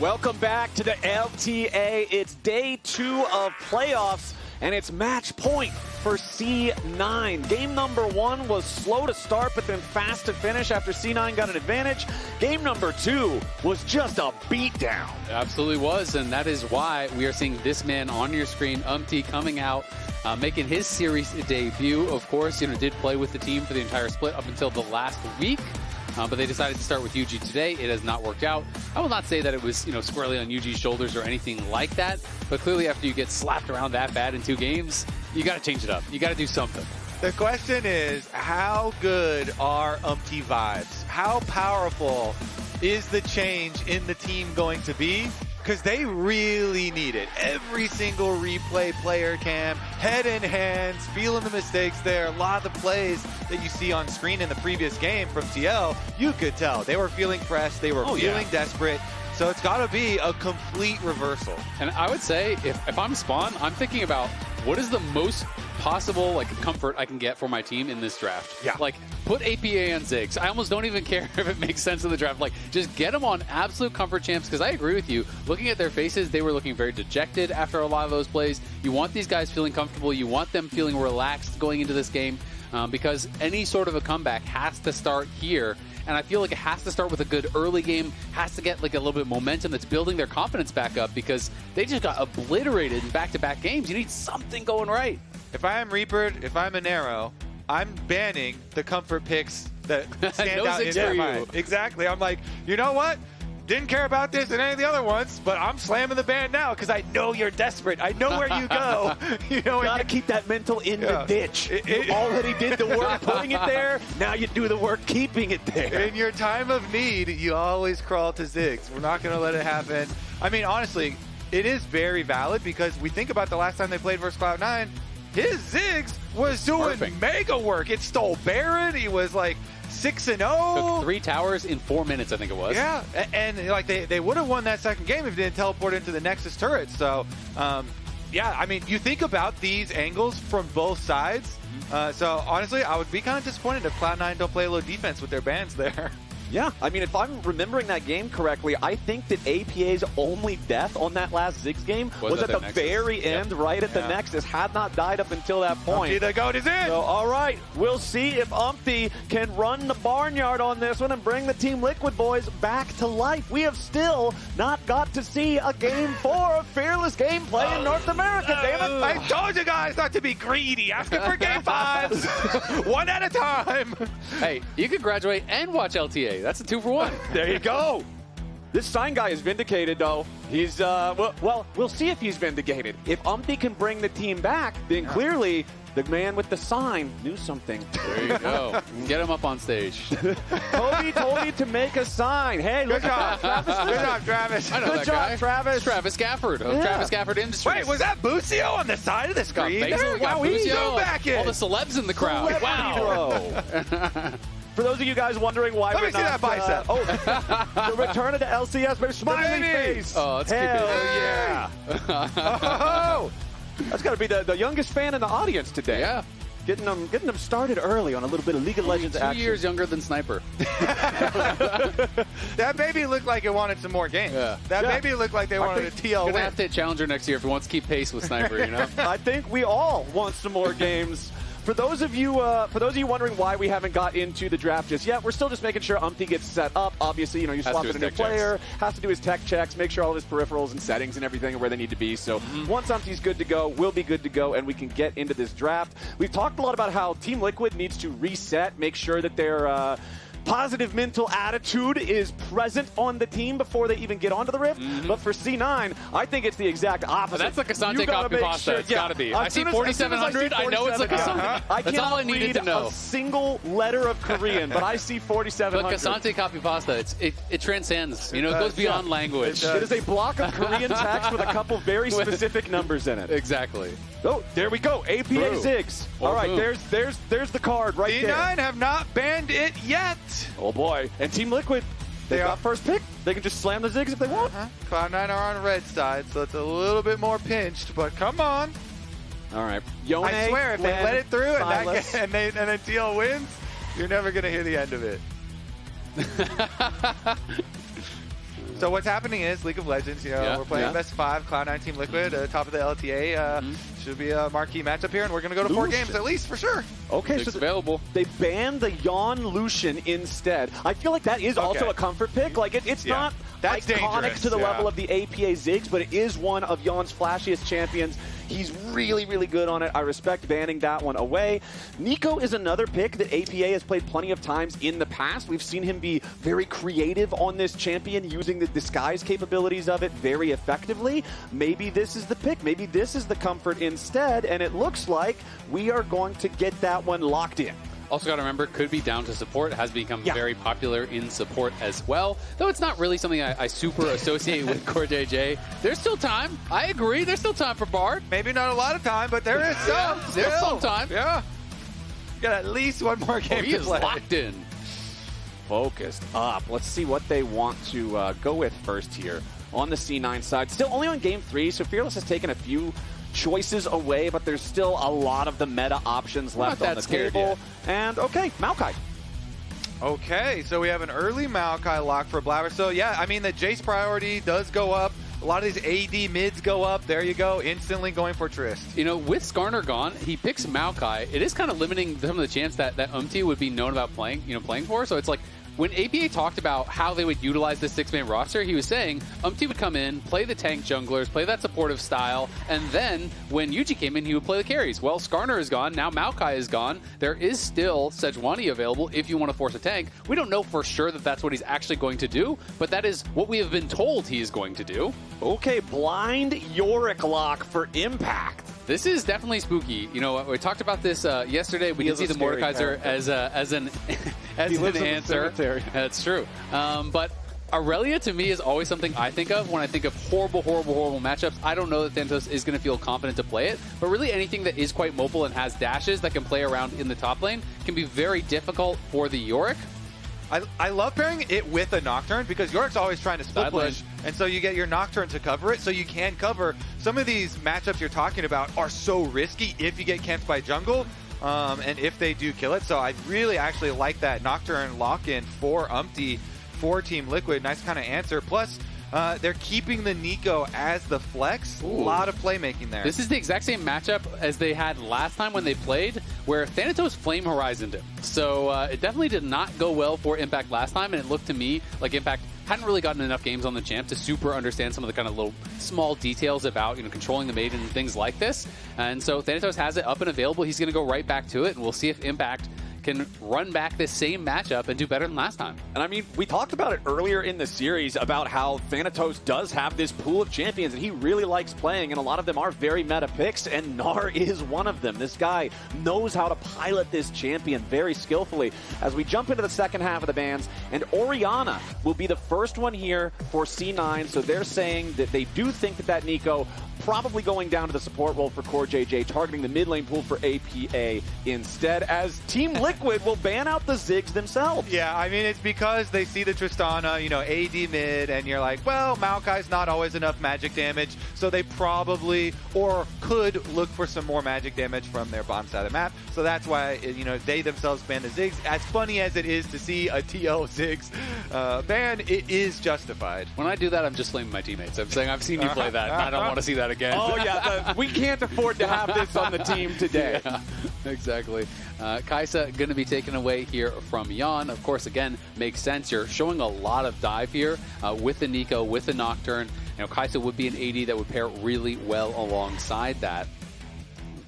Welcome back to the LTA. It's day 2 of playoffs, and it's match point for C9. Game number 1 was slow to start, but then fast to finish after C9 got an advantage. Game number 2 was just a beatdown. It absolutely was, and that is why we are seeing this man on your screen, coming out, making his series debut. Of course, did play with the team for the entire split up until the last week. But they decided to start with Yuuji today. It has not worked out. I will not say that it was, squarely on Yuuji's shoulders or anything like that. But clearly, after you get slapped around that bad in 2 games, you got to change it up. You got to do something. The question is, how good are vibes? How powerful is the change in the team going to be? Because they really need it. Every single replay player cam, head in hands, feeling the mistakes there. A lot of the plays that you see on screen in the previous game from TL, you could tell. They were feeling pressed, they were feeling desperate. So it's got to be a complete reversal. And I would say, if I'm Spawn, I'm thinking about what is the most possible comfort I can get for my team in this draft. Yeah. Put APA on Ziggs. I almost don't even care if it makes sense in the draft. Just get them on absolute comfort champs, because I agree with you. Looking at their faces, they were looking very dejected after a lot of those plays. You want these guys feeling comfortable. You want them feeling relaxed going into this game, because any sort of a comeback has to start here. And I feel like it has to start with a good early game, has to get a little bit of momentum that's building their confidence back up, because they just got obliterated in back-to-back games. You need something going right. If I am Reaper, if I'm an Arrow, I'm banning the comfort picks that stand No out in Ziggs their for you. mind. Exactly. I'm like, you know what? Didn't care about this in any of the other ones, but I'm slamming the ban now because I know you're desperate. I know where you go. Gotta keep that mental in the ditch. You already did the work putting it there. Now you do the work keeping it there. In your time of need, you always crawl to Ziggs. We're not going to let it happen. I mean, honestly, it is very valid, because we think about the last time they played versus Cloud9. His Ziggs was doing mega work. It stole Baron. He was 6-0. Took 3 towers in 4 minutes, I think it was. Yeah, and they would have won that second game if they didn't teleport into the Nexus turret. So, yeah, I mean, you think about these angles from both sides. So, honestly, I would be kind of disappointed if Cloud9 don't play low defense with their bans there. Yeah, I mean, if I'm remembering that game correctly, I think that APA's only death on that last Ziggs game was at the very end, right at the Nexus. Had not died up until that point. The goat is in! So, all right, we'll see if can run the barnyard on this one and bring the Team Liquid boys back to life. We have still not got to see a Game 4 of Fearless gameplay in North America, damn it! I told you guys not to be greedy. Asking for Game 5s. One at a time. Hey, you could graduate and watch LTA. That's a 2-for-1. There you go. This sign guy is vindicated, though. He's, well, we'll see if he's vindicated. If can bring the team back, then clearly the man with the sign knew something. There you go. Get him up on stage. Kobe told me to make a sign. Hey, look at Travis. Good job, Travis. I know Good that job, guy. Travis. Travis Gafford of Travis Gafford Industries. Wait, was that Bucio on the side of the screen? Wow, He's back in. All the celebs in the crowd. Wow. For those of you guys wondering why Let we're me see that bicep. The return of the LCS, but smiley face. Oh, let's keep it. Yeah. Oh, That's got to be the youngest fan in the audience today. Yeah. Getting them started early on a little bit of League of Legends action. 2 years younger than Sniper. that baby looked like it wanted some more games. Yeah. That baby looked like they wanted a TL Gonna win. have to hit Challenger next year if he wants to keep pace with Sniper, I think we all want some more games. For those of you wondering why we haven't got into the draft just yet, we're still just making sure gets set up. Obviously, you swap in a new player, has to do his tech checks, make sure all of his peripherals and settings and everything are where they need to be. So once Umpty's good to go, we'll be good to go, and we can get into this draft. We've talked a lot about how Team Liquid needs to reset, make sure that their positive mental attitude is present on the team before they even get onto the Rift. But for C9, I think it's the exact opposite. That's like a Asante copy pasta. Sure, it's got to be. I see as 4700. I know it's like a Asante. That's all I needed to know. A single letter of Korean, but I see 4700. Like Asante copy pasta. It transcends. It goes beyond language. It is a block of Korean text with a couple very specific numbers in it. Exactly. Oh, there we go. APA Ziggs. All right, there's the card right there. C9 have not banned it yet. Oh boy. And Team Liquid, they got first pick. They can just slam the Ziggs if they want. Cloud9 are on red side, so it's a little bit more pinched, but come on. All right. Yone, I swear, if they Glenn, let it through Silas. and then TL wins, you're never going to hear the end of it. So what's happening is League of Legends, we're playing best of 5, Cloud9 Team Liquid, top of the LTA. Should be a marquee matchup here, and we're going to go to 4 games at least, for sure. Okay, so available. They banned the Yeon Lucian instead. I feel like that is also a comfort pick. Like, it's not That's iconic dangerous, to the level of the APA Ziggs, but it is one of Yeon's flashiest champions. He's really, really good on it. I respect banning that one away. Neeko is another pick that APA has played plenty of times in the past. We've seen him be very creative on this champion, using the disguise capabilities of it very effectively. Maybe this is the pick. Maybe this is the comfort instead, and it looks like we are going to get that one locked in. Also got to remember, could be down to support. It has become very popular in support as well. Though it's not really something I super associate with CoreJJ. There's still time. I agree. There's still time for Bard. Maybe not a lot of time, but there is some. There's some time. Yeah. Got at least one more game he to is play. locked in. Focused up. Let's see what they want to go with first here on the C9 side. Still only on game 3, so Fearless has taken a few choices away, but there's still a lot of the meta options left on the table. And okay, Maokai. Okay, so we have an early Maokai lock for Blaber. So yeah, I mean the Jace priority does go up. A lot of these AD mids go up. There you go, instantly going for Trist. You know, with Gnar gone, he picks Maokai. It is kind of limiting some of the chance that would be known about playing for. So it's like, when APA talked about how they would utilize the 6-man roster, he was saying would come in, play the tank junglers, play that supportive style, and then when Yuuji came in, he would play the carries. Well, Gnar is gone, now Maokai is gone. There is still Sejuani available if you want to force a tank. We don't know for sure that that's what he's actually going to do, but that is what we have been told he is going to do. Okay, blind Yorick lock for Impact. This is definitely spooky. You know, we talked about this yesterday. We did see the Mordekaiser as an answer. That's true. But Aurelia, to me, is always something I think of when I think of horrible matchups. I don't know that Thanatos is going to feel confident to play it, but really anything that is quite mobile and has dashes that can play around in the top lane can be very difficult for the Yorick. I love pairing it with a Nocturne because Yorick's always trying to split push, and so you get your Nocturne to cover it, so you can cover. Some of these matchups you're talking about are so risky if you get camped by jungle, and if they do kill it. So I really actually like that Nocturne lock-in for Umpty for Team Liquid. Nice kind of answer. Plus, they're keeping the Neeko as the flex. A lot of playmaking there. This is the exact same matchup as they had last time when they played, where Thanatos Flame Horizoned him. So it definitely did not go well for Impact last time, and it looked to me like Impact hadn't really gotten enough games on the champ to super understand some of the kind of little small details about, controlling the maiden and things like this. And so Thanatos has it up and available. He's going to go right back to it, and we'll see if Impact can run back this same matchup and do better than last time. And I mean, we talked about it earlier in the series about how Thanatos does have this pool of champions and he really likes playing, and a lot of them are very meta picks, and Gnar is one of them. This guy knows how to pilot this champion very skillfully. As we jump into the second half of the bans, and Orianna will be the first one here for C9, so they're saying that they do think that Neeko probably going down to the support role for CoreJJ, targeting the mid lane pool for APA instead, as Team Liquid will ban out the Ziggs themselves. Yeah, I mean, it's because they see the Tristana, AD mid, and you're like, well, Maokai's not always enough magic damage, so they probably, or could, look for some more magic damage from their bottom side of the map. So that's why, they themselves ban the Ziggs. As funny as it is to see a TL Ziggs ban, it is justified. When I do that, I'm just blaming my teammates. I'm saying, I've seen you play that, and I don't want to see that again. Oh, yeah, we can't afford to have this on the team today. Yeah, exactly. Kai'Sa going to be taken away here from Yeon. Of course, again, makes sense. You're showing a lot of dive here with the Neeko, with the Nocturne. Kai'Sa would be an AD that would pair really well alongside that.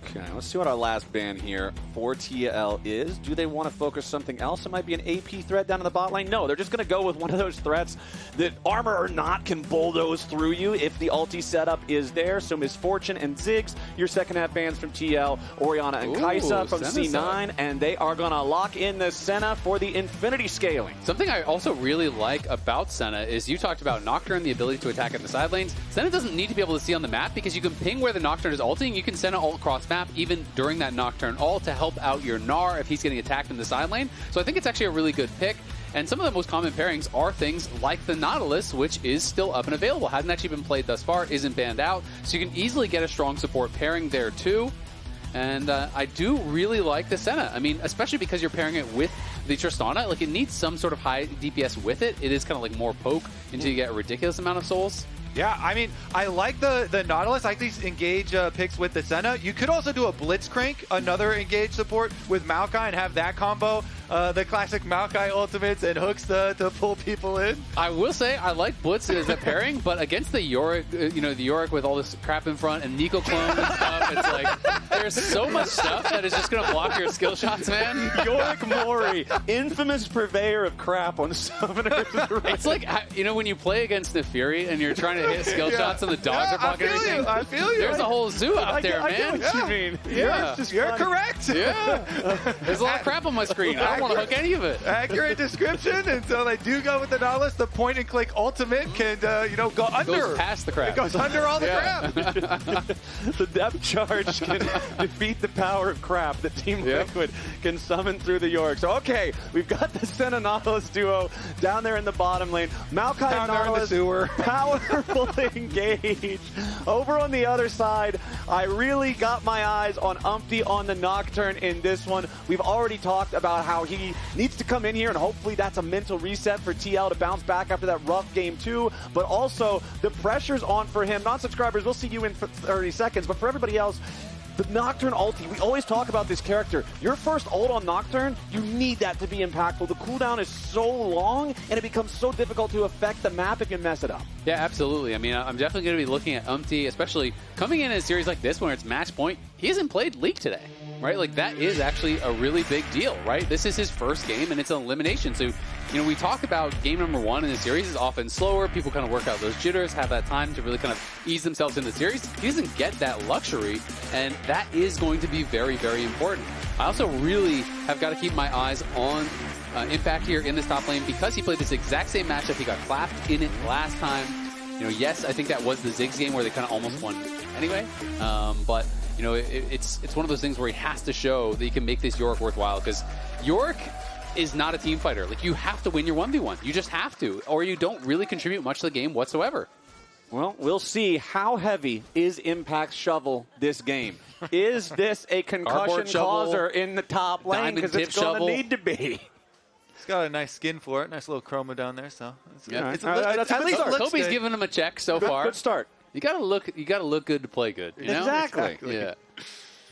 Okay, let's see what our last ban here for TL is. Do they want to focus something else? It might be an AP threat down in the bot lane. No, they're just going to go with one of those threats that armor or not can bulldoze through you if the ulti setup is there. So Misfortune and Ziggs, your second half bans from TL, Orianna and Kai'Sa from C9, and they are going to lock in the Senna for the infinity scaling. Something I also really like about Senna is you talked about Nocturne, the ability to attack at the side lanes. Senna doesn't need to be able to see on the map because you can ping where the Nocturne is ulting. You can Senna ult across map even during that Nocturne ult to help out your Gnar if he's getting attacked in the side lane. So I think it's actually a really good pick. And some of the most common pairings are things like the Nautilus, which is still up and available. Hasn't actually been played thus far, isn't banned out. So you can easily get a strong support pairing there too. And I do really like the Senna. I mean, especially because you're pairing it with the Tristana, like it needs some sort of high DPS with it. It is kind of like more poke until you get a ridiculous amount of souls. Yeah, I mean, I like the Nautilus. I like these engage picks with the Senna. You could also do a Blitzcrank, another engage support with Maokai, and have that combo. The classic Maokai ultimates and hooks to pull people in. I will say I like Blitz as a pairing, but against the Yorick, the Yorick with all this crap in front and Neeko clone and stuff, it's like there's so much stuff that is just gonna block your skill shots, man. Yorick Mori, infamous purveyor of crap on summoners. It's like when you play against the Fury and you're trying to hit skill shots and the dogs are blocking everything. I feel you. There's a whole zoo out there, man. I get what you mean. You're correct. Yeah. There's a lot of crap on my screen. I don't want to hook any of it. Accurate description. Until they do go with the Nautilus, the point and click ultimate can go under. It goes past the crap. It goes under all the crap. The depth charge can defeat the power of crap that Team Liquid can summon through the Yorick. So, okay, we've got the Senna Nautilus duo down there in the bottom lane. Maokai and Nautilus, powerful engage. Over on the other side, I really got my eyes on Umpty on the Nocturne in this one. We've already talked about how he needs to come in here, and hopefully that's a mental reset for TL to bounce back after that rough game 2. But also, the pressure's on for him. Non-subscribers, we'll see you in 30 seconds. But for everybody else, the Nocturne ulti, we always talk about this character. Your first ult on Nocturne, you need that to be impactful. The cooldown is so long, and it becomes so difficult to affect the map if you mess it up. Yeah, absolutely. I mean, I'm definitely going to be looking at Umpty, especially coming in a series like this where it's match point. He hasn't played League today, right? Like, that is actually a really big deal, right? This is his first game, and it's an elimination. So, we talk about game number 1 in the series is often slower. People kind of work out those jitters, have that time to really kind of ease themselves into the series. He doesn't get that luxury, and that is going to be very, very important. I also really have got to keep my eyes on Impact here in this top lane because he played this exact same matchup. He got clapped in it last time. Yes, I think that was the Ziggs game where they kind of almost won anyway. But it's one of those things where he has to show that he can make this Yorick worthwhile because Yorick is not a team fighter. Like, you have to win your 1v1. You just have to, or you don't really contribute much to the game whatsoever. Well, we'll see. How heavy is Impact's shovel this game? Is this a concussion causer in the top lane? Because it's going to need to be. He's got a nice skin for it. Nice little chroma down there. So that's at least Kobe's giving him a check so far. Good start. You gotta look good to play good. You know? Exactly. Yeah.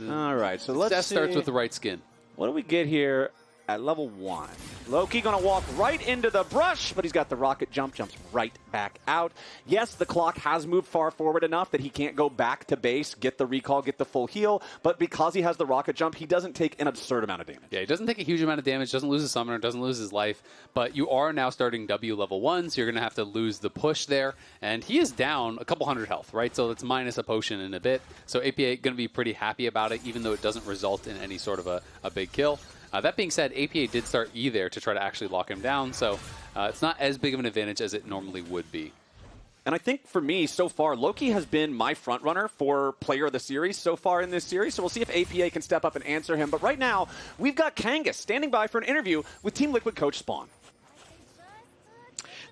All right. So let's see. Starts with the right skin. What do we get here at level 1? Loki gonna walk right into the brush, but he's got the rocket jumps right back out. Yes, the clock has moved far forward enough that he can't go back to base, get the recall, get the full heal, but because he has the rocket jump, he doesn't take an absurd amount of damage. Yeah, he doesn't take a huge amount of damage, doesn't lose his summoner, doesn't lose his life, but you are now starting W level 1, so you're gonna have to lose the push there, and he is down a couple hundred health, right? So it's minus a potion in a bit, so APA gonna be pretty happy about it, even though it doesn't result in any sort of a big kill. That being said, APA did start E there to try to actually lock him down, so it's not as big of an advantage as it normally would be. And I think for me, so far, Loki has been my front runner for player of the series so far in this series, so we'll see if APA can step up and answer him. But right now, we've got Kangas standing by for an interview with Team Liquid coach Spawn.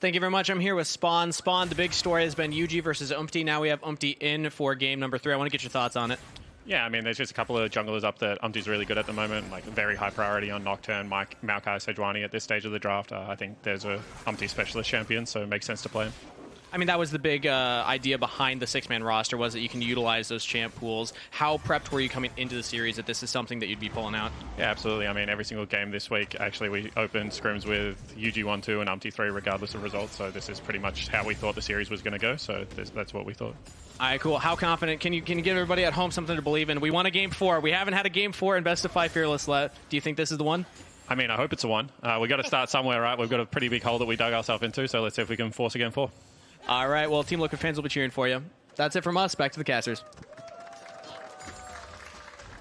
Thank you very much. I'm here with Spawn. Spawn, the big story has been Yuuji versus Umpty. Now we have Umpty in for game number 3. I want to get your thoughts on it. Yeah, I mean, there's just a couple of junglers up that Umpty's really good at the moment, like very high priority on Nocturne, Maokai, Sejuani at this stage of the draft. I think there's a Umpty specialist champion, so it makes sense to play him. I mean, that was the big idea behind the 6-man roster, was that you can utilize those champ pools. How prepped were you coming into the series that this is something that you'd be pulling out? Yeah, absolutely. I mean, every single game this week, actually, we opened scrims with Yuuji 1-2 and Umpty 3, regardless of results. So this is pretty much how we thought the series was going to go. So that's what we thought. All right, cool. How confident? Can you give everybody at home something to believe in? We want a game 4. We haven't had a game 4 in Best of 5 Fearless yet. Do you think this is the one? I mean, I hope it's a 1. We've got to start somewhere, right? We've got a pretty big hole that we dug ourselves into. So let's see if we can force a game 4. All right, well, Team Liquid fans will be cheering for you. That's it from us. Back to the casters.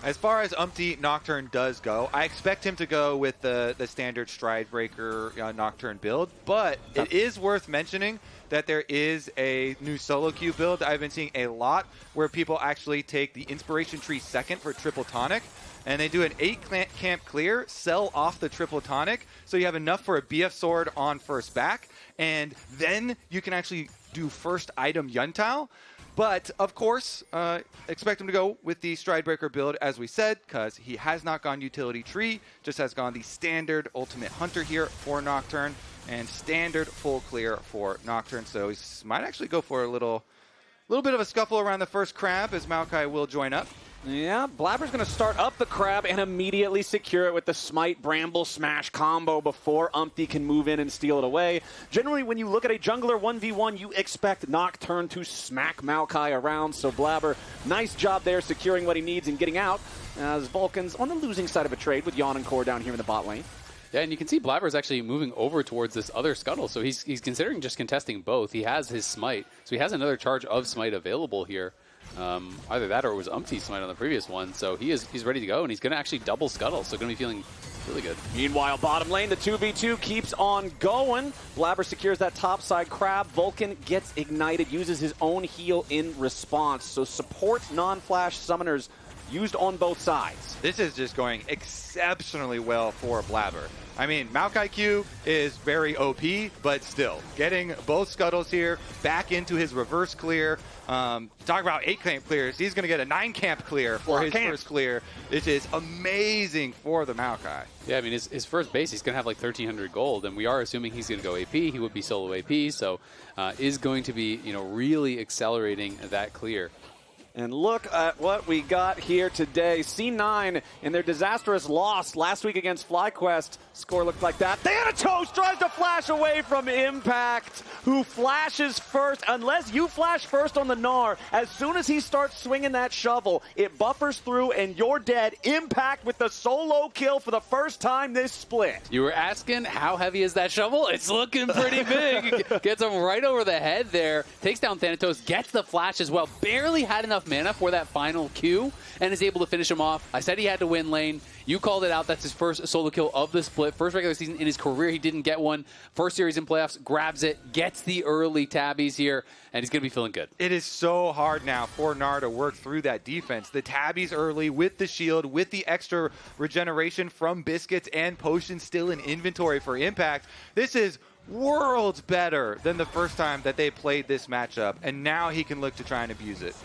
As far as Umpty Nocturne does go, I expect him to go with the standard Stride Breaker Nocturne build, but it is worth mentioning that there is a new solo queue build I've been seeing a lot where people actually take the Inspiration Tree second for Triple Tonic, and they do an 8-camp clear, sell off the Triple Tonic, so you have enough for a BF Sword on first back, and then you can actually do first item Yuntao. But, of course, expect him to go with the Stridebreaker build, as we said, because he has not gone utility tree, just has gone the standard ultimate hunter here for Nocturne, and standard full clear for Nocturne. So he might actually go for a little bit of a scuffle around the first crab, as Maokai will join up. Yeah, Blaber's going to start up the crab and immediately secure it with the Smite Bramble Smash combo before Umpty can move in and steal it away. Generally, when you look at a jungler 1v1, you expect Nocturne to smack Maokai around, so Blaber, nice job there securing what he needs and getting out, as Vulcan's on the losing side of a trade with Yeon and Core down here in the bot lane. Yeah, and you can see Blaber is actually moving over towards this other scuttle, so he's considering just contesting both. He has his Smite, so he has another charge of Smite available here. Either that or it was Umpty's Smite on the previous one, so he's ready to go, and he's going to actually double scuttle, so going to be feeling really good. Meanwhile, bottom lane, the 2v2 keeps on going. Blaber secures that topside crab. Vulcan gets ignited, uses his own heal in response, so support non-flash summoners used on both sides. This is just going exceptionally well for Blaber. I mean, Maokai Q is very OP, but still, getting both scuttles here, back into his reverse clear. Talk about 8 camp clears. He's going to get a 9 camp clear for his first clear. This is amazing for the Maokai. Yeah, I mean, his first base, he's going to have like 1,300 gold, and we are assuming he's going to go AP. He would be solo AP, so is going to be, really accelerating that clear. And look at what we got here today. C9 in their disastrous loss last week against FlyQuest. Score looked like that. Thanatos tries to flash away from Impact, who flashes first. Unless you flash first on the Gnar, as soon as he starts swinging that shovel, it buffers through and you're dead. Impact with the solo kill for the first time this split. You were asking how heavy is that shovel? It's looking pretty big. Gets him right over the head there. Takes down Thanatos, gets the flash as well. Barely had enough mana for that final Q and is able to finish him off. I said he had to win lane. You called it out. That's his first solo kill of the split. First regular season in his career. He didn't get one. First series in playoffs, grabs it, gets the early tabbies here, and he's going to be feeling good. It is so hard now for Gnar to work through that defense. The tabbies early with the shield, with the extra regeneration from biscuits and potions still in inventory for Impact. This is worlds better than the first time that they played this matchup, and now he can look to try and abuse it.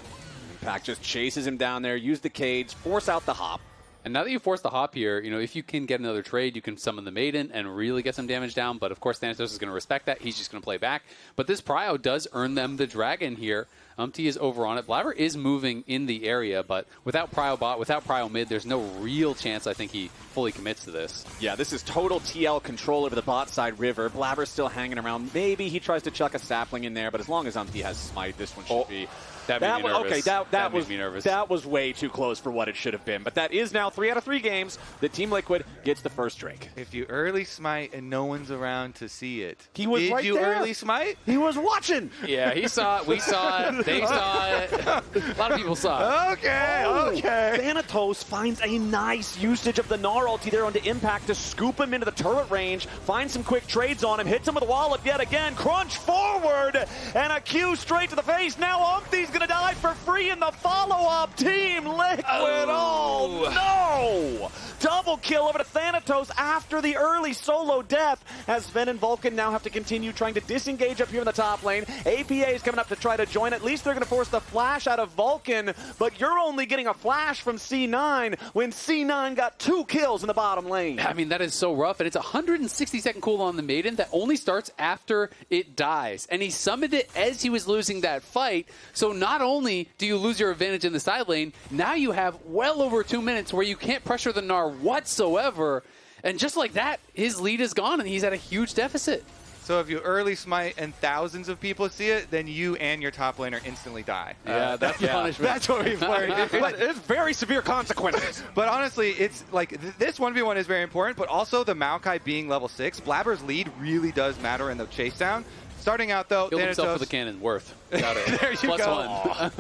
Impact just chases him down there, use the cage, force out the hop. And now that you force the hop here, if you can get another trade, you can summon the Maiden and really get some damage down. But of course, Thanatos is going to respect that. He's just going to play back. But this Prio does earn them the Dragon here. Umpty is over on it. Blaber is moving in the area, but without Prio bot, without Prio mid, there's no real chance I think he fully commits to this. Yeah, this is total TL control over the bot side river. Blaber's still hanging around. Maybe he tries to chuck a sapling in there, but as long as Umpty has Smite, this one should be... That made me nervous. Okay, that made me nervous. That was way too close for what it should have been. But that is now 3 out of 3 games that Team Liquid gets the first Drake. If you early smite and no one's around to see it, he was right there. Did you early smite? He was watching. Yeah, he saw it. We saw it. They saw it. A lot of people saw it. Okay. Thanatos finds a nice usage of the Gnar ulti there onto Impact to scoop him into the turret range, find some quick trades on him, hits him with a wallop yet again, crunch forward, and a Q straight to the face. Now Umpty's going to die for free in the follow-up. Team Liquid. Oh, no! Double kill over to Thanatos after the early solo death, as Zven and Vulcan now have to continue trying to disengage up here in the top lane. APA is coming up to try to join. At least they're going to force the flash out of Vulcan, but you're only getting a flash from C9 when C9 got 2 kills in the bottom lane. I mean, that is so rough, and it's a 160-second cooldown on the Maiden that only starts after it dies. And he summoned it as he was losing that fight, so not only do you lose your advantage in the side lane, now you have well over 2 minutes where you can't pressure the Gnar whatsoever, and just like that, his lead is gone, and he's at a huge deficit. So if you early smite and thousands of people see it, then you and your top laner instantly die. Yeah, that's the punishment. That's what we've learned. But it's very severe consequences. But honestly, it's like this 1v1 is very important, but also the Maokai being level 6, Blaber's lead really does matter in the chase down. Starting out though, Killed himself Thanatos, for the cannon. Worth. Got it. there you Plus go. 1.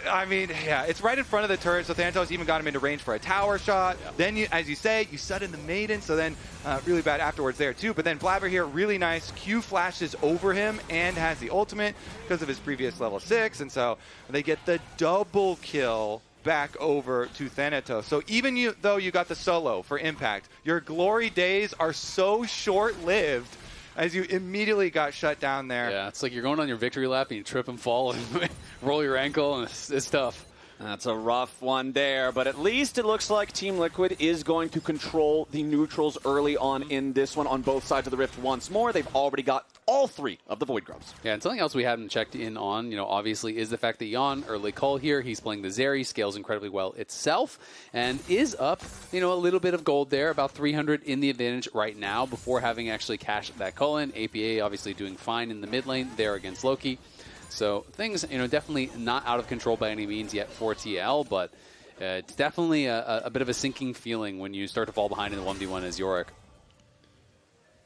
I mean, yeah, it's right in front of the turret, so Thanatos even got him into range for a tower shot. Yeah. Then, you, as you say, you sudden the Maiden, so then really bad afterwards there too. But then Blaber here, really nice. Q flashes over him and has the ultimate because of his previous level 6, and so they get the double kill back over to Thanatos. So even though you got the solo for Impact, your glory days are so short-lived as you immediately got shut down there. Yeah, it's like you're going on your victory lap and you trip and fall and roll your ankle, and it's tough. That's a rough one there, but at least it looks like Team Liquid is going to control the neutrals early on in this one on both sides of the Rift once more. They've already got all 3 of the Void Grubs. Yeah, and something else we haven't checked in on, obviously, is the fact that Yeon, early call here, he's playing the Zeri, scales incredibly well itself, and is up, a little bit of gold there, about 300 in the advantage right now before having actually cashed that call in. APA obviously doing fine in the mid lane there against Loki. So things, definitely not out of control by any means yet for TL, but it's definitely a bit of a sinking feeling when you start to fall behind in the 1v1 as Yorick.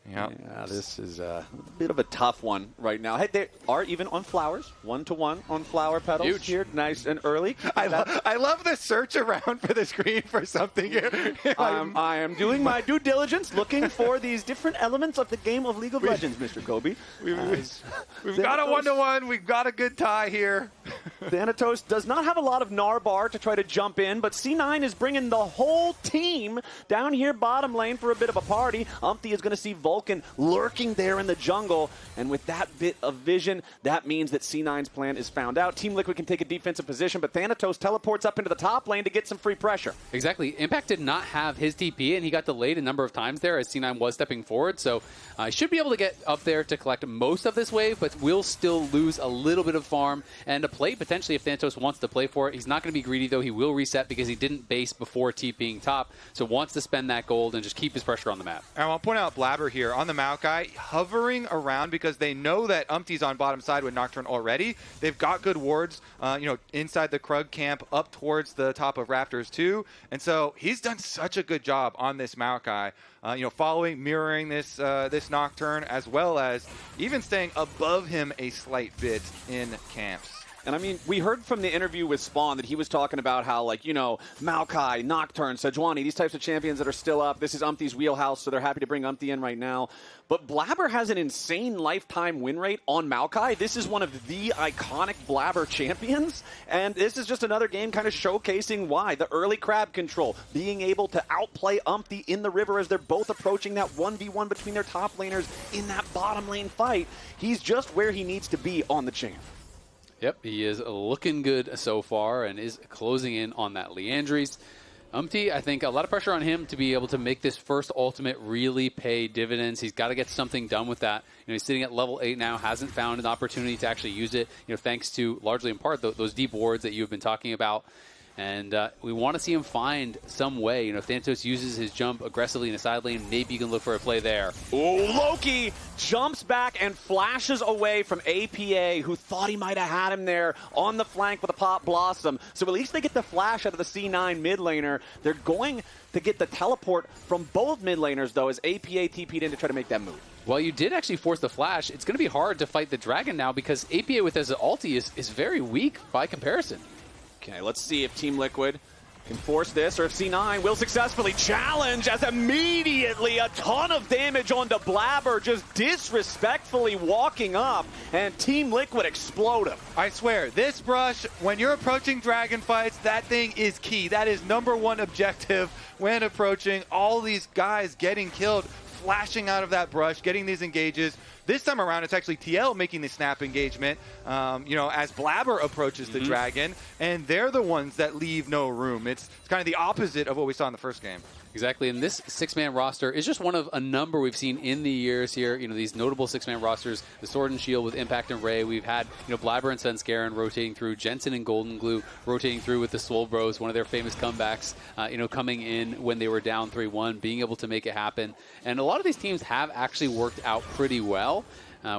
Yep. Yeah, this is a bit of a tough one right now. Hey, they are even on flowers, 1-to-1 on flower petals. Huge. Here, nice and early. I love the search around for the screen for something here. I am doing my due diligence, looking for these different elements of the game of League of Legends, Mr. Kobe. We've got a 1-to-1. We've got a good tie here. Thanatos does not have a lot of Gnar bar to try to jump in, but C9 is bringing the whole team down here bottom lane for a bit of a party. Umpty is going to see Vulcan lurking there in the jungle, and with that bit of vision, that means that C9's plan is found out. Team Liquid can take a defensive position, but Thanatos teleports up into the top lane to get some free pressure. Exactly. Impact did not have his TP, and he got delayed a number of times there as C9 was stepping forward, so should be able to get up there to collect most of this wave, but will still lose a little bit of farm and a play potentially if Thanatos wants to play for it. He's not going to be greedy, though. He will reset because he didn't base before TPing top, so wants to spend that gold and just keep his pressure on the map. I want to point out Blaber here on the Maokai, hovering around because they know that Umpty's on bottom side with Nocturne already. They've got good wards, inside the Krug camp, up towards the top of Raptors too, and so he's done such a good job on this Maokai, following, mirroring this Nocturne, as well as even staying above him a slight bit in camps. And I mean, we heard from the interview with Spawn that he was talking about how, Maokai, Nocturne, Sejuani, these types of champions that are still up. This is Umpty's wheelhouse, so they're happy to bring Umpty in right now. But Blaber has an insane lifetime win rate on Maokai. This is one of the iconic Blaber champions, and this is just another game kind of showcasing why. The early crab control, being able to outplay Umpty in the river as they're both approaching that 1v1 between their top laners in that bottom lane fight. He's just where he needs to be on the champ. Yep, he is looking good so far and is closing in on that Leandries. Umpty, I think a lot of pressure on him to be able to make this first ultimate really pay dividends. He's got to get something done with that. He's sitting at level 8 now, hasn't found an opportunity to actually use it, thanks to, largely in part, those deep wards that you've been talking about. And we want to see him find some way. If Thanatos uses his jump aggressively in the side lane, maybe you can look for a play there. Oh, Loki jumps back and flashes away from APA, who thought he might have had him there on the flank with a Pop Blossom. So at least they get the flash out of the C9 mid laner. They're going to get the teleport from both mid laners, though, as APA TP'd in to try to make that move. Well, you did actually force the flash. It's going to be hard to fight the dragon now because APA with his ulti is very weak by comparison. Okay, let's see if Team Liquid can force this, or if C9 will successfully challenge, as immediately a ton of damage onto Blaber, just disrespectfully walking up, and Team Liquid explode him. I swear, this brush, when you're approaching dragon fights, that thing is key. That is #1 objective when approaching. All these guys getting killed, flashing out of that brush, getting these engages. This time around, it's actually TL making the snap engagement, as Blaber approaches the dragon, and they're the ones that leave no room. It's kind of the opposite of what we saw in the first game. Exactly, and this 6-man roster is just one of a number we've seen in the years here. These notable 6-man rosters, the Sword and Shield with Impact and Ray. We've had, Blaber and Svenskeren rotating through, Jensen and Golden Glue rotating through with the Swole Bros, one of their famous comebacks, coming in when they were down 3-1, being able to make it happen. And a lot of these teams have actually worked out pretty well.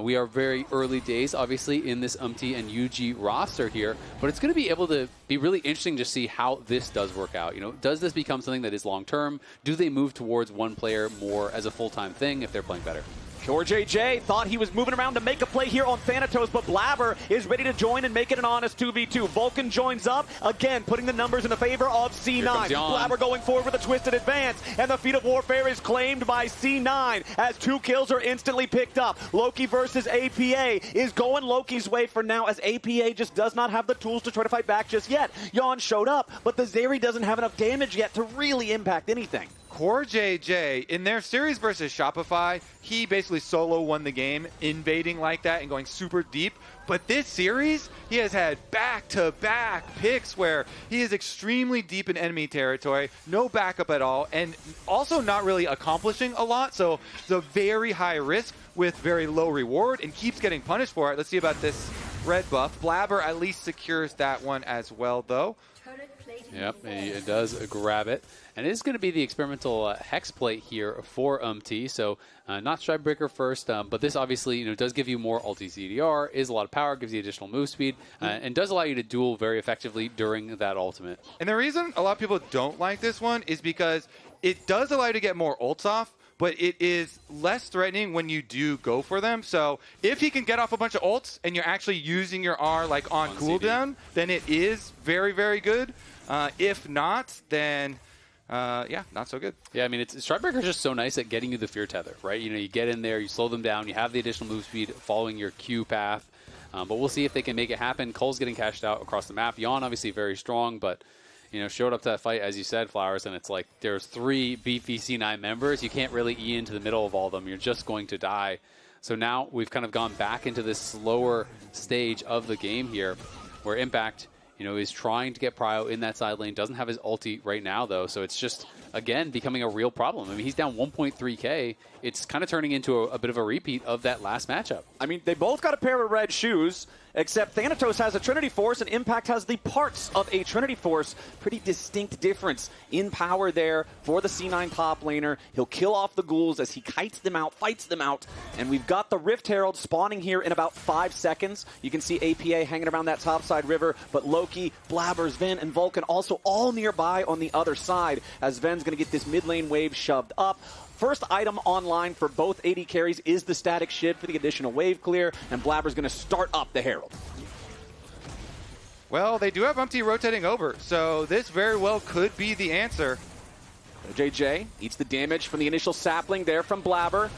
We are very early days, obviously, in this Umpty and Yuuji roster here, but it's going to be able to be really interesting to see how this does work out. Does this become something that is long-term? Do they move towards one player more as a full-time thing if they're playing better? CoreJJ thought he was moving around to make a play here on Thanatos, but Blaber is ready to join and make it an honest 2v2. Vulcan joins up, again, putting the numbers in the favor of C9. Blaber going forward with a twisted advance, and the feat of warfare is claimed by C9 as 2 kills are instantly picked up. Loki versus APA is going Loki's way for now, as APA just does not have the tools to try to fight back just yet. Yeon showed up, but the Zeri doesn't have enough damage yet to really impact anything. CoreJJ, in their series versus Shopify, he basically solo won the game, invading like that and going super deep. But this series, he has had back-to-back picks where he is extremely deep in enemy territory, no backup at all, and also not really accomplishing a lot. So it's a very high risk with very low reward and keeps getting punished for it. Let's see about this red buff. Blaber at least secures that one as well, though. Yep, he does grab it. And it is going to be the experimental hex plate here for UMT. So not Strikebreaker first, but this obviously does give you more ulti CDR, is a lot of power, gives you additional move speed, and does allow you to duel very effectively during that ultimate. And the reason a lot of people don't like this one is because it does allow you to get more ults off, but it is less threatening when you do go for them. So if he can get off a bunch of ults and you're actually using your R like on cooldown, then it is very, very good. If not, then yeah, not so good. Yeah, I mean, Strikebreaker is just so nice at getting you the fear tether, right? You get in there, you slow them down, you have the additional move speed following your Q path. But we'll see if they can make it happen. Cole's getting cashed out across the map. Yeon obviously very strong, but showed up to that fight, as you said, Flowers, and it's like there's 3 beefy C9 members. You can't really E into the middle of all of them. You're just going to die. So now we've kind of gone back into this slower stage of the game here where Impact is trying to get Prio in that side lane. Doesn't have his ulti right now, though, so it's just, again, becoming a real problem. I mean, he's down 1.3K. It's kind of turning into a bit of a repeat of that last matchup. I mean, they both got a pair of red shoes, except Thanatos has a Trinity Force and Impact has the parts of a Trinity Force. Pretty distinct difference in power there for the C9 top laner. He'll kill off the ghouls as he kites them out, fights them out, and we've got the Rift Herald spawning here in about 5 seconds. You can see APA hanging around that topside river, but Loki, Blaber, Zven, and Vulcan also all nearby on the other side as Zven's going to get this mid lane wave shoved up. First item online for both AD carries is the static ship for the additional wave clear, and Blaber's going to start up the Herald. Well, they do have UMT rotating over, so this very well could be the answer. JJ eats the damage from the initial sapling there from Blaber.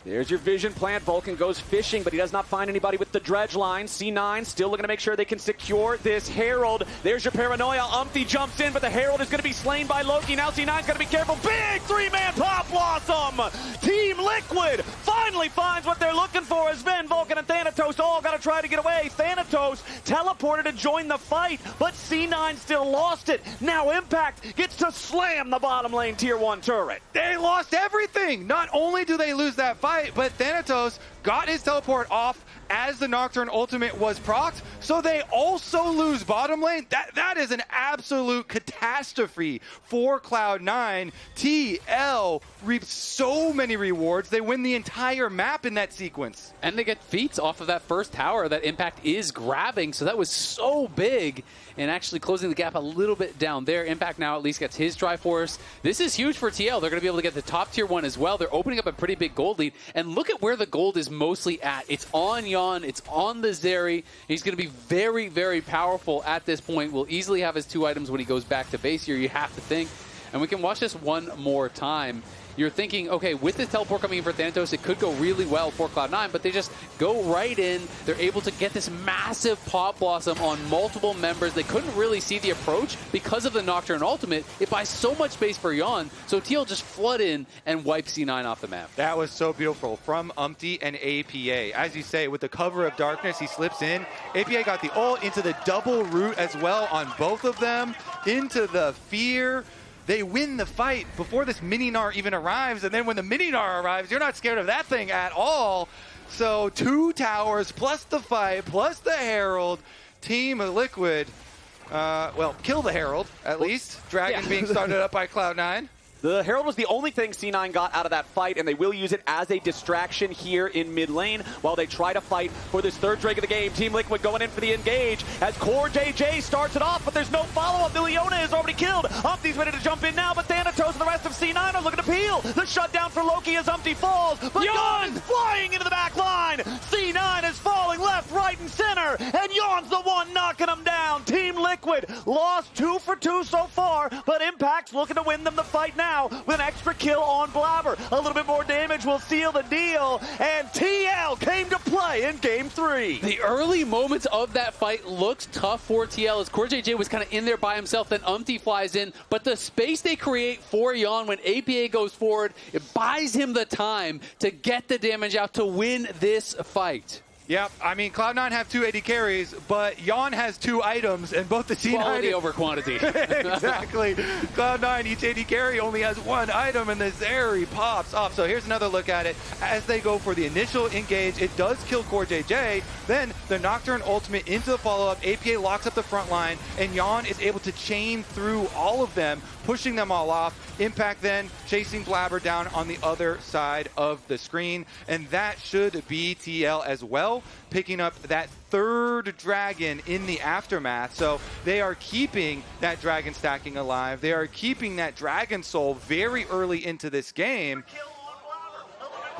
There's your vision plant. Vulcan goes fishing, but he does not find anybody with the dredge line. C9 still looking to make sure they can secure this Herald. There's your paranoia. Umpty jumps in, but the Herald is going to be slain by Loki. Now C9's got to be careful. Big 3-man pop blossom. Team Liquid finally finds what they're looking for as Zven, Vulcan, and Thanatos all got to try to get away. Thanatos teleported to join the fight, but C9 still lost it. Now Impact gets to slam the bottom lane tier 1 turret. They lost everything. Not only do they lose that fight, but Thanatos got his teleport off as the Nocturne ultimate was procced, so they also lose bottom lane. That is an absolute catastrophe for Cloud9. TL reaps so many rewards. They win the entire map in that sequence. And they get feats off of that first tower that Impact is grabbing, so that was so big and actually closing the gap a little bit down there. Impact now at least gets his Triforce. This is huge for TL. They're going to be able to get the top tier 1 as well. They're opening up a pretty big gold lead, and look at where the gold is mostly at. It's on Yeon, it's on the Zeri. He's going to be very, very powerful at this point. Will easily have his 2 items when he goes back to base here, you have to think. And we can watch this one more time. You're thinking, okay, with this teleport coming in for Thanatos, it could go really well for Cloud9, but they just go right in. They're able to get this massive pop blossom on multiple members. They couldn't really see the approach because of the Nocturne ultimate. It buys so much space for Yeon, so TL just flood in and wipe C9 off the map. That was so beautiful from UMT and APA. As you say, with the cover of darkness, he slips in. APA got the ult into the double root as well on both of them, into the fear. They win the fight before this mini Gnar even arrives, and then when the mini Gnar arrives, you're not scared of that thing at all. So 2 towers, plus the fight, plus the Herald. Team Liquid, well, kill the Herald, at least. Dragon being started up by Cloud9. The Herald was the only thing C9 got out of that fight, and they will use it as a distraction here in mid lane while they try to fight for this 3rd Drake of the game. Team Liquid going in for the engage as CoreJJ starts it off, but there's no follow-up. The Leona is already killed. Umpty's ready to jump in now, but Thanatos and the rest of C9 are looking to peel. The shutdown for Loki as Umpty falls, but Yeon is flying into the back line. C9 is falling left, right, and center, and Yeon's the one knocking them down. Team Liquid lost 2 for 2 so far, but Impact's looking to win them the fight now with an extra kill on Blaber. A little bit more damage will seal the deal, and TL came to play in Game 3. The early moments of that fight looked tough for TL as CoreJJ was kind of in there by himself, then UMT flies in, but the space they create for Yeon when APA goes forward, it buys him the time to get the damage out to win this fight. Yep, I mean, Cloud9 have 2 AD carries, but Yeon has 2 items, and both the C9... Quality over quantity. Exactly. Cloud9, each AD carry only has 1 item, and the Zeri pops off. So here's another look at it. As they go for the initial engage, it does kill CoreJJ. Then the Nocturne ultimate into the follow-up. APA locks up the front line, and Yeon is able to chain through all of them, pushing them all off. Impact then chasing Blaber down on the other side of the screen, and that should be TL as well, picking up that 3rd dragon in the aftermath. So they are keeping that dragon stacking alive. They are keeping that dragon soul very early into this game.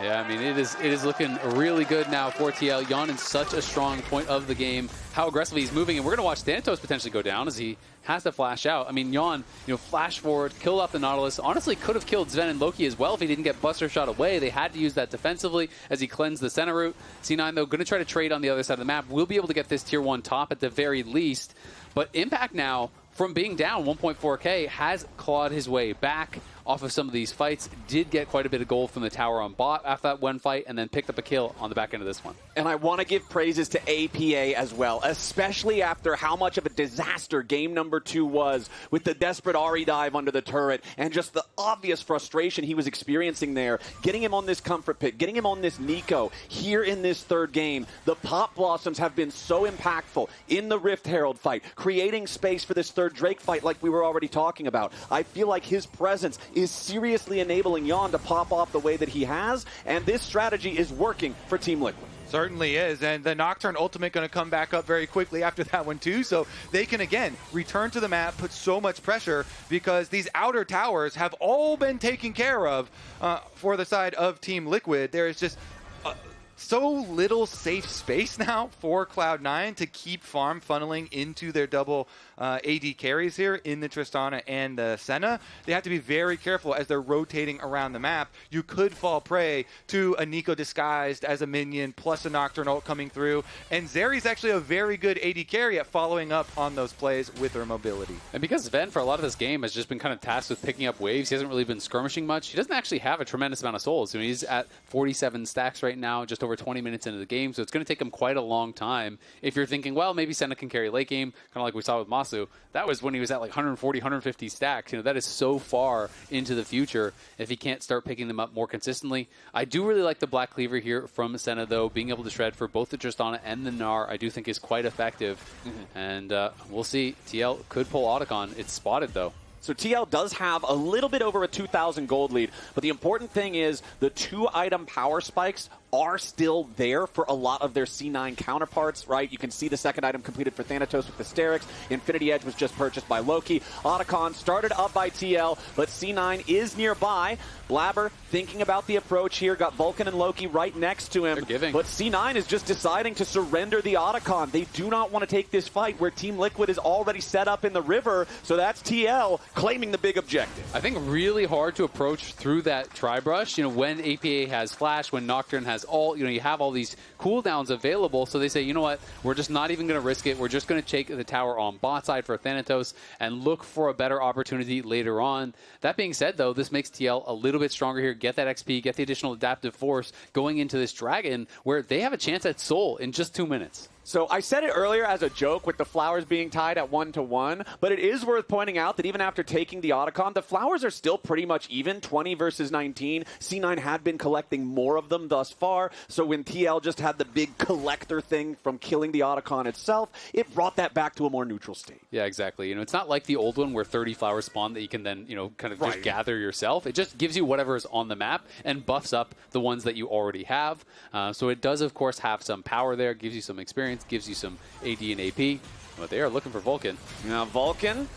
Yeah, I mean, it is looking really good now for TL. Yeon in such a strong point of the game, how aggressively he's moving, and we're going to watch Thanatos potentially go down as he has to flash out. I mean, Yeon, flash forward, killed off the Nautilus. Honestly, could have killed Zven and Loki as well if he didn't get Buster Shot away. They had to use that defensively as he cleansed the center route. C9, though, going to try to trade on the other side of the map. We'll be able to get this tier 1 top at the very least. But Impact now, from being down 1.4k, has clawed his way back off of some of these fights. Did get quite a bit of gold from the tower on bot after that one fight, and then picked up a kill on the back end of this one. And I want to give praises to APA as well, especially after how much of a disaster game number 2 was with the desperate Ahri dive under the turret and just the obvious frustration he was experiencing there. Getting him on this comfort pick, getting him on this Neeko here in this 3rd game. The Pop Blossoms have been so impactful in the Rift Herald fight, creating space for this 3rd Drake fight like we were already talking about. I feel like his presence is seriously enabling Yeon to pop off the way that he has, and this strategy is working for Team Liquid. Certainly is, and the Nocturne ultimate going to come back up very quickly after that one too, so they can again return to the map, put so much pressure because these outer towers have all been taken care of for the side of Team Liquid. There is just so little safe space now for Cloud9 to keep farm funneling into their double AD carries here in the Tristana and the Senna. They have to be very careful as they're rotating around the map. You could fall prey to a Neeko disguised as a minion plus a Nocturne ult coming through. And Zeri's actually a very good AD carry at following up on those plays with her mobility. And because Zven, for a lot of this game, has just been kind of tasked with picking up waves, he hasn't really been skirmishing much. He doesn't actually have a tremendous amount of souls. I mean, he's at 47 stacks right now, just over 20 minutes into the game, so it's going to take him quite a long time. If you're thinking, well, maybe Senna can carry late game, kind of like we saw with Masu, that was when he was at like 140, 150 stacks. That is so far into the future if he can't start picking them up more consistently. I do really like the Black Cleaver here from Senna, though. Being able to shred for both the Tristana and the Gnar, I do think is quite effective. And we'll see. TL could pull Otacon. It's spotted, though. So TL does have a little bit over a 2,000 gold lead, but the important thing is the 2-item power spikes are still there for a lot of their C9 counterparts, right? You can see the 2nd item completed for Thanatos with the Sterix. Infinity Edge was just purchased by Loki. Otacon started up by TL, but C9 is nearby. Blaber thinking about the approach here, got Vulcan and Loki right next to him. They're giving. But C9 is just deciding to surrender the Otacon. They do not want to take this fight where Team Liquid is already set up in the river, so that's TL claiming the big objective. I think really hard to approach through that tri-brush, when APA has flash, when Nocturne has all, you have all these cooldowns available, so they say, you know what, we're just not even going to risk it. We're just going to take the tower on bot side for Thanatos and look for a better opportunity later on. That being said, though, this makes TL a little bit stronger here. Get that XP, get the additional adaptive force going into this dragon where they have a chance at Seoul in just 2 minutes. So I said it earlier as a joke with the flowers being tied at 1-1, but it is worth pointing out that even after taking the Otacon, the flowers are still pretty much even, 20 versus 19. C9 had been collecting more of them thus far, so when TL just had the big collector thing from killing the Otacon itself, it brought that back to a more neutral state. Yeah, exactly. It's not like the old one where 30 flowers spawn that you can then, kind of just gather yourself. It just gives you whatever is on the map and buffs up the ones that you already have. So it does, of course, have some power there, gives you some experience, gives you some AD and AP, but they are looking for Vulcan. Now Vulcan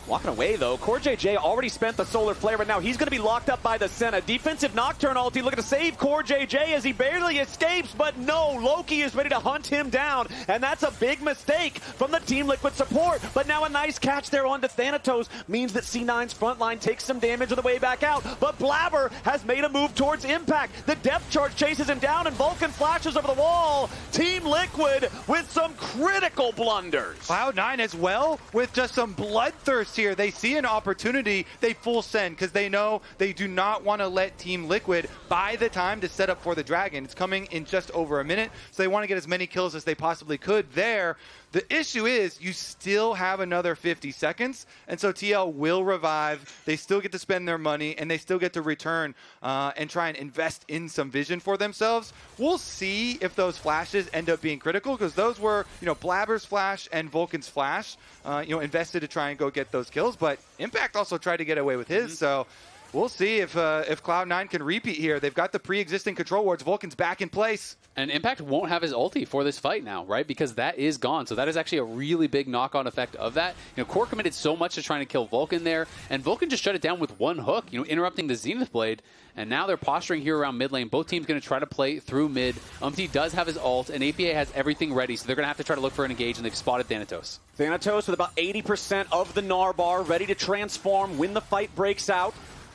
walking away, though. CoreJJ already spent the Solar Flare, but now he's going to be locked up by the Senna. Defensive Nocturne ulti looking to save CoreJJ as he barely escapes, but no, Loki is ready to hunt him down, and that's a big mistake from the Team Liquid support. But now a nice catch there onto Thanatos means that C9's front line takes some damage on the way back out, but Blaber has made a move towards Impact. The depth charge chases him down, and Vulcan flashes over the wall. Team Liquid with some critical blunders. Cloud9 as well with just some bloodthirst first here. They see an opportunity, they full send because they know they do not want to let Team Liquid buy the time to set up for the Dragon. It's coming in just over a minute, so they want to get as many kills as they possibly could there. The issue is you still have another 50 seconds, and so TL will revive. They still get to spend their money, and they still get to return and try and invest in some vision for themselves. We'll see if those flashes end up being critical, because those were, Blaber's flash and Vulcan's flash, invested to try and go get those kills. But Impact also tried to get away with his, so we'll see if Cloud9 can repeat here. They've got the pre-existing control wards. Vulcan's back in place. And Impact won't have his ulti for this fight now, right? Because that is gone. So that is actually a really big knock-on effect of that. Core committed so much to trying to kill Vulcan there, and Vulcan just shut it down with one hook, interrupting the Zenith Blade. And now they're posturing here around mid lane. Both teams going to try to play through mid. does have his ult, and APA has everything ready, so they're going to have to try to look for an engage, and they've spotted Thanatos. Thanatos with about 80% of the Gnar bar, ready to transform when the fight breaks out.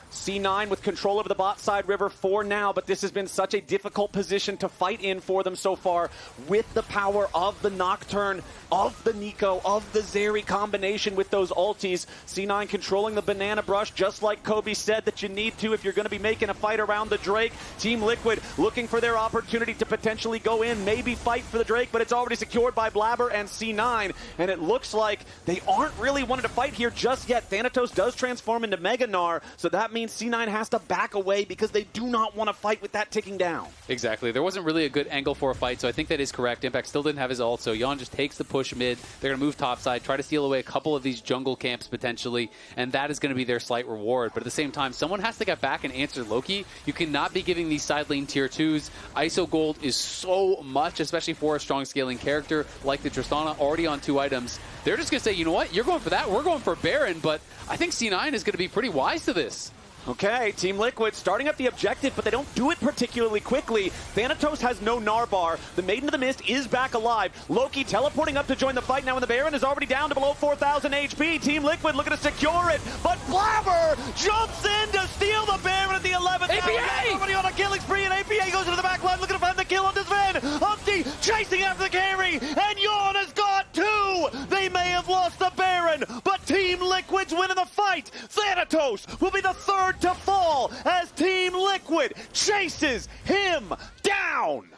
C9 with control over the bot side river for now, but this has been such a difficult position to fight in for them so far with the power of the Nocturne, of the Neeko, of the Zeri combination with those ultis. C9 controlling the banana brush, just like Kobe said that you need to if you're going to be making a fight around the Drake. Team Liquid looking for their opportunity to potentially go in, maybe fight for the Drake, but it's already secured by Blaber and C9, and it looks like they aren't really wanting to fight here just yet. Thanatos does transform into Mega Gnar, so that means C9 has to back away because they do not want to fight with that ticking down. Exactly. There wasn't really a good angle for a fight, so I think that is correct. Impact still didn't have his ult, so Yeon just takes the push mid. They're going to move topside, try to steal away a couple of these jungle camps potentially, and that is going to be their slight reward. But at the same time, someone has to get back and answer Loki. You cannot be giving these side lane tier 2s. ISO gold is so much, especially for a strong scaling character like the Tristana, already on 2 items. They're just going to say, you know what, you're going for that, we're going for Baron, but I think C9 is going to be pretty wise to this. Okay, Team Liquid starting up the objective, but they don't do it particularly quickly. Thanatos has no Gnar bar. The Maiden of the Mist is back alive. Loki teleporting up to join the fight now, and the Baron is already down to below 4,000 HP. Team Liquid looking to secure it, but Blaber jumps in to steal the Baron at the 11th. APA! Somebody on a killing spree, and APA goes into the back line looking to find the kill on Zven. Umpty chasing after the carry, and Yeon has got 2. They may have lost the Baron, but Team Liquid's winning the fight. Thanatos will be the 3rd to fall as Team Liquid chases him down.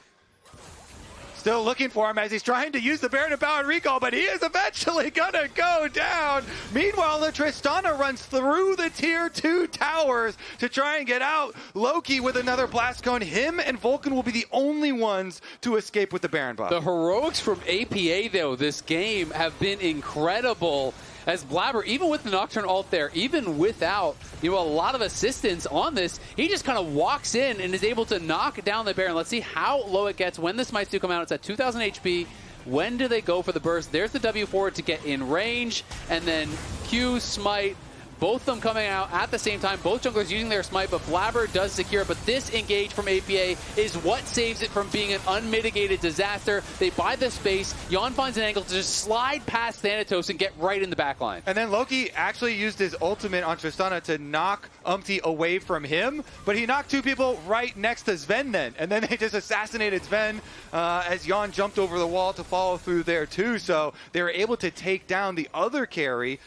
Still looking for him as he's trying to use the Baron to power recall, but he is eventually gonna go down. Meanwhile, the Tristana runs through the tier 2 towers to try and get out. Loki with another blast cone. Him and Vulcan will be the only ones to escape with the Baron buff. The heroics from APA, though, this game have been incredible. As Blaber, even with the Nocturne ult there, even without a lot of assistance on this, he just kind of walks in and is able to knock down the Baron. Let's see how low it gets when the smites do come out. It's at 2,000 HP. When do they go for the burst? There's the W forward to get in range, and then Q, smite, both of them coming out at the same time. Both junglers using their smite, but Blaber does secure. But this engage from APA is what saves it from being an unmitigated disaster. They buy the space. Yeon finds an angle to just slide past Thanatos and get right in the back line. And then Loki actually used his ultimate on Tristana to knock Umpty away from him, but he knocked 2 people right next to Zven then. And then they just assassinated Zven as Yeon jumped over the wall to follow through there too. So they were able to take down the other carry.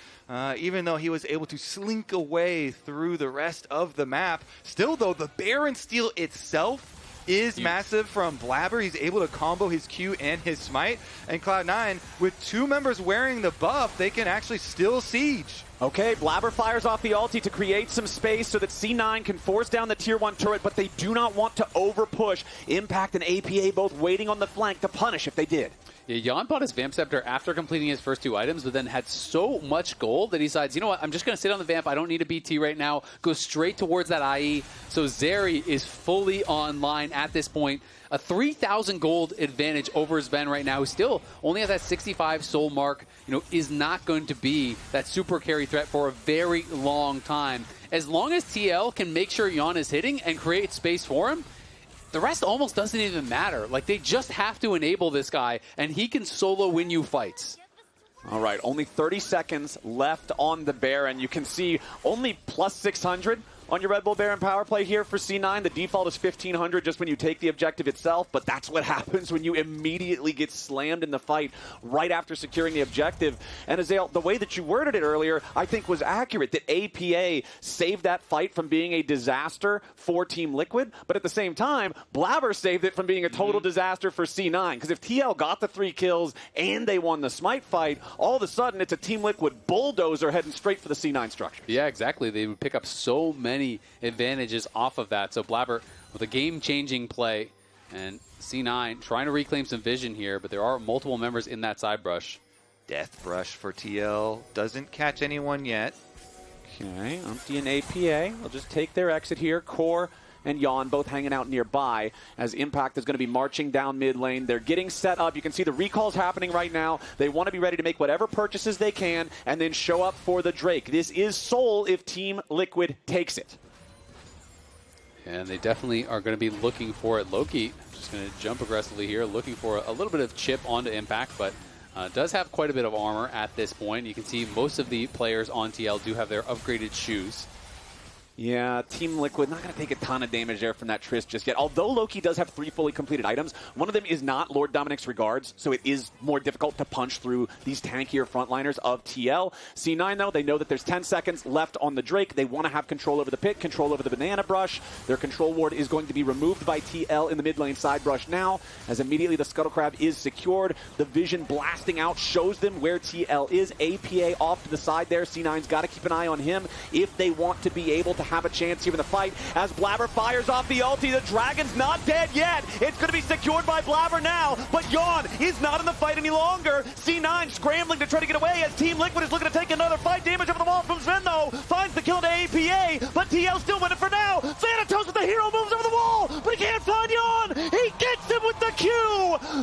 Even though he was able to slink away through the rest of the map. Still, though, the Baron steal itself is massive from Blaber. He's able to combo his Q and his smite. And Cloud9, with 2 members wearing the buff, they can actually still siege. Okay, Blaber fires off the ulti to create some space so that C9 can force down the tier 1 turret, but they do not want to over-push. Impact and APA both waiting on the flank to punish if they did. Yeah, Yeon bought his Vamp Scepter after completing his first 2 items, but then had so much gold that he decides, you know what, I'm just going to sit on the Vamp. I don't need a BT right now. Go straight towards that IE. So Zeri is fully online at this point. A 3,000 gold advantage over Zven right now, who still only has that 65 soul mark, is not going to be that super carry threat for a very long time. As long as TL can make sure Yeon is hitting and create space for him, the rest almost doesn't even matter. Like, they just have to enable this guy, and he can solo win you fights. All right, only 30 seconds left on the Baron. You can see only plus 600 on your Red Bull Baron power play here for C9. The default is 1500 just when you take the objective itself, but that's what happens when you immediately get slammed in the fight right after securing the objective. And Azael, the way that you worded it earlier, I think was accurate, that APA saved that fight from being a disaster for Team Liquid, but at the same time, Blaber saved it from being a total disaster for C9, because if TL got the 3 kills and they won the Smite fight, all of a sudden it's a Team Liquid bulldozer heading straight for the C9 structure. Yeah, exactly. They would pick up so many advantages off of that. So Blaber with a game-changing play, and C9 trying to reclaim some vision here, but there are multiple members in that side brush. Death brush for TL. Doesn't catch anyone yet. Okay, Umpty and APA will just take their exit here. Core and Yeon both hanging out nearby as Impact is going to be marching down mid lane. They're getting set up. You can see the recalls happening right now. They want to be ready to make whatever purchases they can and then show up for the Drake. This is Seoul if Team Liquid takes it. And they definitely are going to be looking for it. Loki just going to jump aggressively here, looking for a little bit of chip onto Impact, but does have quite a bit of armor at this point. You can see most of the players on TL do have their upgraded shoes. Yeah, Team Liquid not going to take a ton of damage there from that Trist just yet. Although Loki does have 3 fully completed items, one of them is not Lord Dominic's Regards, so it is more difficult to punch through these tankier frontliners of TL. C9, though, they know that there's 10 seconds left on the Drake. They want to have control over the pit, control over the banana brush. Their control ward is going to be removed by TL in the mid lane side brush now, as immediately the Scuttle Crab is secured. The vision blasting out shows them where TL is. APA off to the side there. C9's got to keep an eye on him if they want to be able to have a chance here in the fight. As Blaber fires off the ulti, the Dragon's not dead yet. It's going to be secured by Blaber now, but Yeon is not in the fight any longer. C9 scrambling to try to get away as Team Liquid is looking to take another fight. Damage over the wall from Zven, though. Finds the kill to APA, but TL still winning for now. Thanatos with the hero moves over the wall, but he can't find Yeon. He gets him with the Q.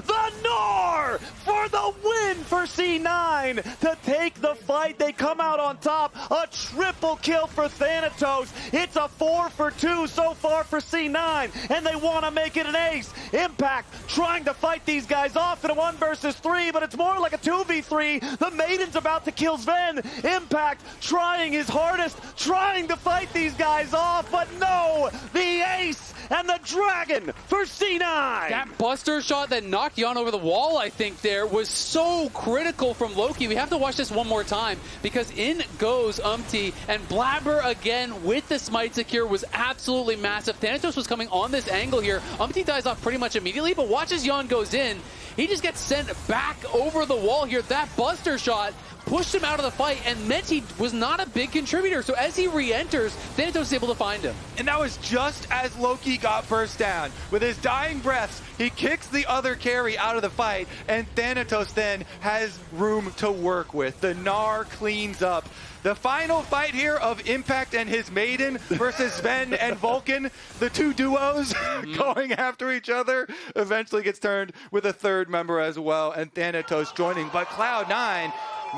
The Gnar for the win for C9 to take the fight. They come out on top. A triple kill for Thanatos. It's a 4 for 2 so far for C9, and they want to make it an ace. Impact trying to fight these guys off in a 1 versus 3, but it's more like a 2v3. The Maiden's about to kill Zven. Impact trying his hardest, trying to fight these guys off, but no, the ace and the Dragon for C9. That buster shot that knocked Yeon over the wall, I think, there was so critical from Loki. We have to watch this one more time because in goes Umpty, and Blaber again with the smite secure was absolutely massive. Thanatos was coming on this angle here. Umpty dies off pretty much immediately, but watch as Yeon goes in. He just gets sent back over the wall here. That buster shot pushed him out of the fight and meant he was not a big contributor. So as he re-enters, Thanatos is able to find him. And that was just as Loki got burst down. With his dying breaths, he kicks the other carry out of the fight, and Thanatos then has room to work with. The Gnar cleans up. The final fight here of Impact and his Maiden versus Zven and Vulcan, the 2 duos going after each other, eventually gets turned with a 3rd member as well, and Thanatos joining. But Cloud9,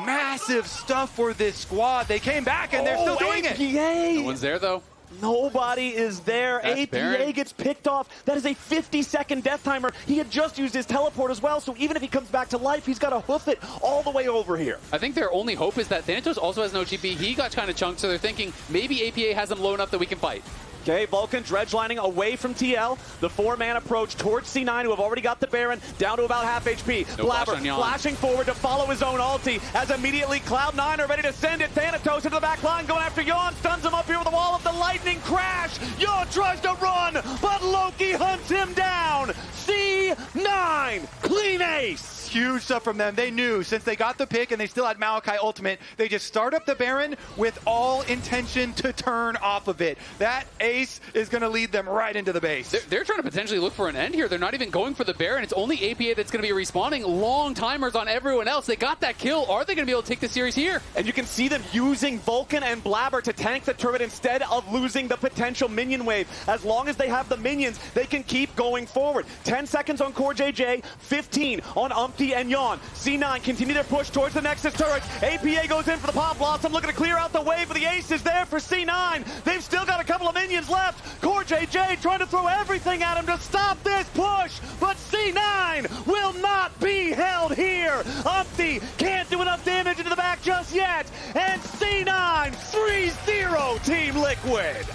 massive stuff for this squad. They came back and they're still doing it. No one's there, though. Nobody is there. That's APA Baron. gets picked off. That is a 50-second death timer. He had just used his teleport as well, so even if he comes back to life, he's got to hoof it all the way over here. I think their only hope is that Thanatos also has no GP. He got kind of chunked, so they're thinking maybe APA has them low enough that we can fight. Okay, Vulcan dredge lining away from TL. The 4-man approach towards C9, who have already got the Baron, down to about half HP. No Blaber flashing forward to follow his own ulti, as immediately Cloud9 are ready to send it. Thanatos into the back line, going after Yeon, stuns him up here with the wall of the lightning crash. Yeon tries to run, but Loki hunts him down. C9, clean ace. Huge stuff from them. They knew since they got the pick and they still had Maokai ultimate, they just start up the Baron with all intention to turn off of it. That ace is going to lead them right into the base. They're trying to potentially look for an end here. They're not even going for the Baron. It's only APA that's going to be respawning. Long timers on everyone else. They got that kill. Are they going to be able to take the series here? And you can see them using Vulcan and Blaber to tank the turret instead of losing the potential minion wave. As long as they have the minions, they can keep going forward. 10 seconds on CoreJJ, 15 on Umpty and Yeon. C9 continue their push towards the Nexus turret. APA goes in for the Pop Blossom, looking to clear out the wave, but the ace is there for C9. They've still got a couple of minions left. CoreJJ trying to throw everything at him to stop this push, but C9 will not be here. Umpty can't do enough damage into the back just yet, and C9 3-0 Team Liquid.